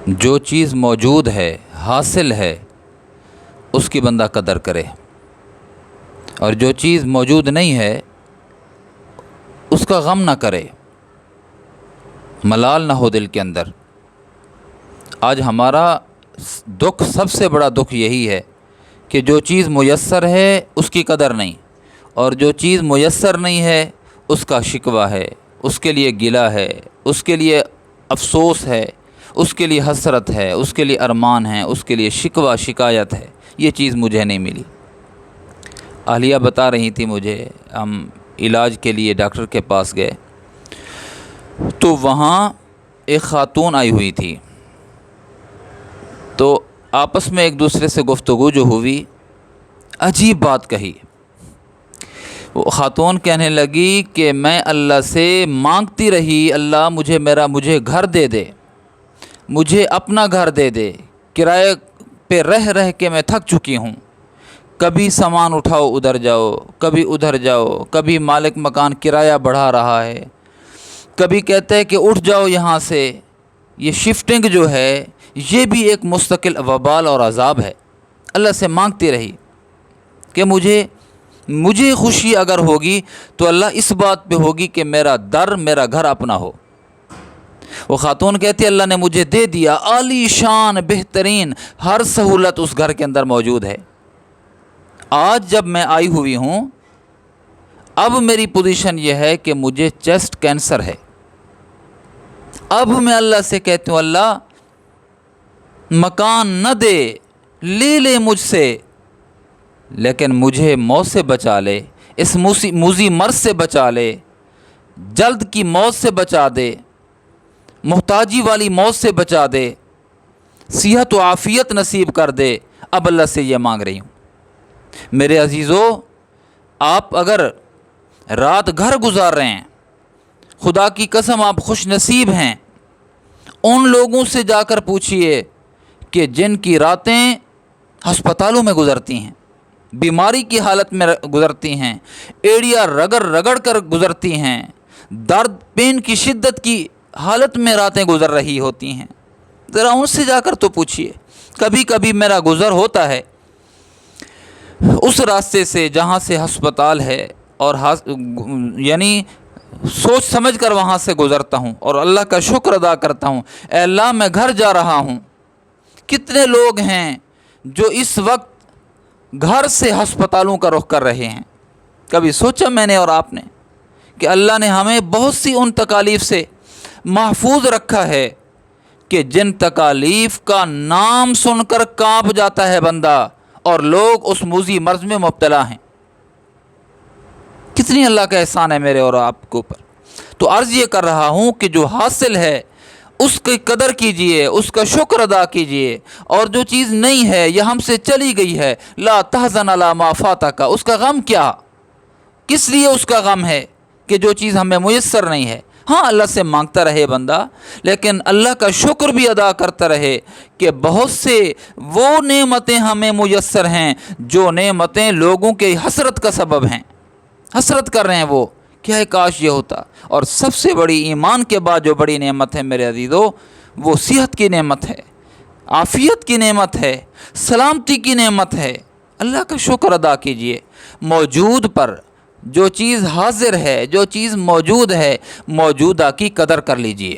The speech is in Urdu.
جو چیز موجود ہے، حاصل ہے، اس کی بندہ قدر کرے، اور جو چیز موجود نہیں ہے اس کا غم نہ کرے، ملال نہ ہو دل کے اندر۔ آج ہمارا دکھ، سب سے بڑا دکھ یہی ہے کہ جو چیز میسر ہے اس کی قدر نہیں، اور جو چیز میسر نہیں ہے اس کا شکوہ ہے، اس کے لیے گلہ ہے، اس کے لیے افسوس ہے، اس کے لیے حسرت ہے، اس کے لیے ارمان ہے، اس کے لیے شکوہ شکایت ہے، یہ چیز مجھے نہیں ملی۔ اہلیہ بتا رہی تھی مجھے، ہم علاج کے لیے ڈاکٹر کے پاس گئے تو وہاں ایک خاتون آئی ہوئی تھی، تو آپس میں ایک دوسرے سے گفتگو جو ہوئی، عجیب بات کہی۔ وہ خاتون کہنے لگی کہ میں اللہ سے مانگتی رہی، اللہ مجھے گھر دے دے، مجھے اپنا گھر دے دے، کرائے پہ رہ کے میں تھک چکی ہوں، کبھی سامان اٹھاؤ ادھر جاؤ، کبھی ادھر جاؤ، کبھی مالک مکان کرایہ بڑھا رہا ہے، کبھی کہتے ہیں کہ اٹھ جاؤ یہاں سے۔ یہ شفٹنگ جو ہے یہ بھی ایک مستقل وبال اور عذاب ہے۔ اللہ سے مانگتی رہی کہ مجھے خوشی اگر ہوگی تو اللہ اس بات پہ ہوگی کہ میرا گھر اپنا ہو۔ وہ خاتون کہتی اللہ نے مجھے دے دیا، عالی شان بہترین ہر سہولت اس گھر کے اندر موجود ہے۔ آج جب میں آئی ہوئی ہوں، اب میری پوزیشن یہ ہے کہ مجھے چیسٹ کینسر ہے۔ اب میں اللہ سے کہتی ہوں اللہ مکان نہ دے، لے مجھ سے، لیکن مجھے موت سے بچا لے، اس موذی مرض سے بچا لے، جلد کی موت سے بچا دے، محتاجی والی موت سے بچا دے، صحت و عافیت نصیب کر دے۔ اب اللہ سے یہ مانگ رہی ہوں۔ میرے عزیزو، آپ اگر رات گھر گزار رہے ہیں، خدا کی قسم آپ خوش نصیب ہیں۔ ان لوگوں سے جا کر پوچھئے کہ جن کی راتیں ہسپتالوں میں گزرتی ہیں، بیماری کی حالت میں گزرتی ہیں، ایڑیا رگڑ کر گزرتی ہیں، درد پین کی شدت کی حالت میں راتیں گزر رہی ہوتی ہیں، ذرا ان سے جا کر تو پوچھئے۔ کبھی کبھی میرا گزر ہوتا ہے اس راستے سے جہاں سے ہسپتال ہے، اور یعنی سوچ سمجھ کر وہاں سے گزرتا ہوں اور اللہ کا شکر ادا کرتا ہوں، اے اللہ میں گھر جا رہا ہوں۔ کتنے لوگ ہیں جو اس وقت گھر سے ہسپتالوں کا رخ کر رہے ہیں؟ کبھی سوچا میں نے اور آپ نے کہ اللہ نے ہمیں بہت سی ان تکالیف سے محفوظ رکھا ہے کہ جن تکالیف کا نام سن کر کانپ جاتا ہے بندہ، اور لوگ اس موذی مرض میں مبتلا ہیں۔ کتنی اللہ کا احسان ہے میرے اور آپ کے اوپر۔ تو عرض یہ کر رہا ہوں کہ جو حاصل ہے اس کی قدر کیجئے، اس کا شکر ادا کیجئے، اور جو چیز نہیں ہے یا ہم سے چلی گئی ہے، لا تحزن علی ما فاتک، اس کا غم کیا؟ کس لیے اس کا غم ہے کہ جو چیز ہمیں میسر نہیں ہے؟ ہاں اللہ سے مانگتا رہے بندہ، لیکن اللہ کا شکر بھی ادا کرتا رہے کہ بہت سے وہ نعمتیں ہمیں میسر ہیں جو نعمتیں لوگوں کے حسرت کا سبب ہیں، حسرت کر رہے ہیں وہ کیا ہے کاش یہ ہوتا۔ اور سب سے بڑی ایمان کے بعد جو بڑی نعمت ہے میرے عزیزو، وہ صحت کی نعمت ہے، عافیت کی نعمت ہے، سلامتی کی نعمت ہے۔ اللہ کا شکر ادا کیجئے موجود پر۔ جو چیز حاضر ہے، جو چیز موجود ہے، موجودہ کی قدر کر لیجئے۔